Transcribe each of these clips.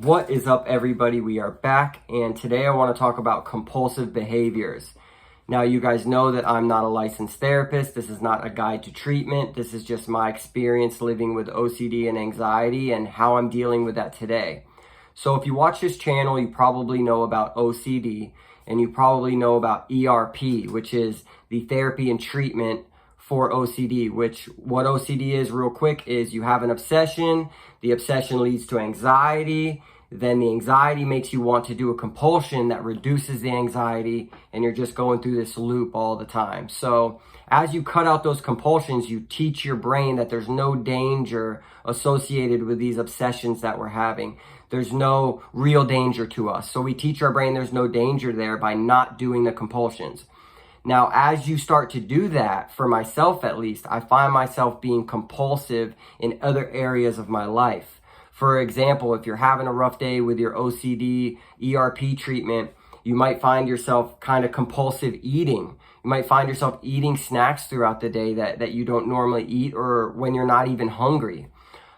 What is up, everybody? We are back, and today I want to talk about compulsive behaviors. Now, you guys know that I'm not a licensed therapist. This is not a guide to treatment. This is just my experience living with OCD and anxiety and how I'm dealing with that today. So if you watch this channel, you probably know about OCD, and you probably know about ERP, which is the therapy and treatment for OCD, which what OCD is real quick is you have an obsession, the obsession leads to anxiety, then the anxiety makes you want to do a compulsion that reduces the anxiety, and you're just going through this loop all the time. So as you cut out those compulsions, you teach your brain that there's no danger associated with these obsessions that we're having. There's no real danger to us. So we teach our brain there's no danger there by not doing the compulsions. Now, as you start to do that, for myself at least, I find myself being compulsive in other areas of my life. For example, if you're having a rough day with your OCD ERP treatment, you might find yourself kind of compulsive eating. You might find yourself eating snacks throughout the day that you don't normally eat, or when you're not even hungry.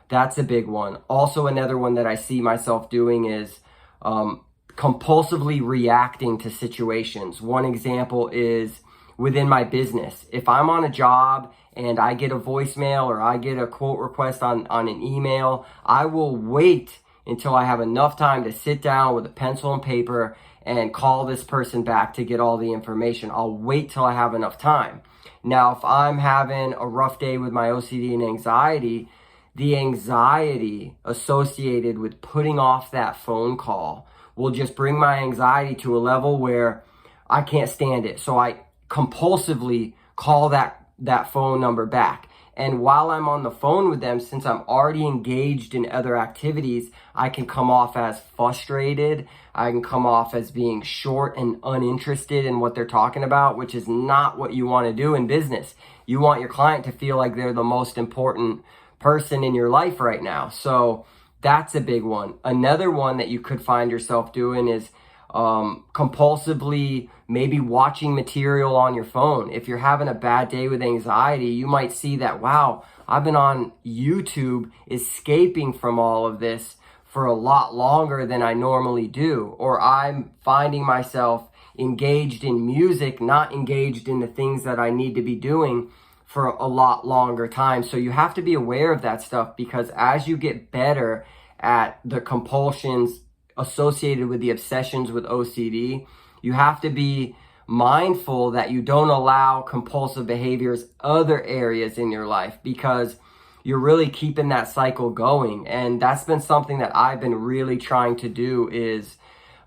That's a big one. Also, another one that I see myself doing is compulsively reacting to situations. One example is within my business. If I'm on a job and I get a voicemail or I get a quote request on an email, I will wait until I have enough time to sit down with a pencil and paper and call this person back to get all the information. I'll wait till I have enough time. Now, if I'm having a rough day with my OCD and anxiety, the anxiety associated with putting off that phone call will just bring my anxiety to a level where I can't stand it. So I compulsively call that phone number back. And while I'm on the phone with them, since I'm already engaged in other activities, I can come off as frustrated. I can come off as being short and uninterested in what they're talking about, which is not what you want to do in business. You want your client to feel like they're the most important person in your life right now. So that's a big one. Another one that you could find yourself doing is compulsively maybe watching material on your phone. If you're having a bad day with anxiety, you might see that, wow, I've been on YouTube escaping from all of this for a lot longer than I normally do. Or I'm finding myself engaged in music, not engaged in the things that I need to be doing for a lot longer time. So you have to be aware of that stuff, because as you get better at the compulsions associated with the obsessions with OCD, you have to be mindful that you don't allow compulsive behaviors other areas in your life, because you're really keeping that cycle going. And that's been something that I've been really trying to do, is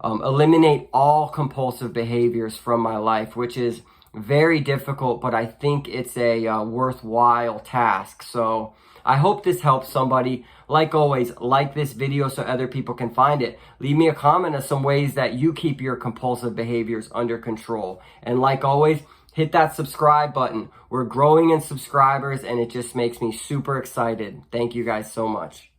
eliminate all compulsive behaviors from my life, which is very difficult, but I think it's a worthwhile task. So I hope this helps somebody. Like always, like this video so other people can find it. Leave me a comment of some ways that you keep your compulsive behaviors under control. And like always, hit that subscribe button. We're growing in subscribers, and it just makes me super excited. Thank you guys so much.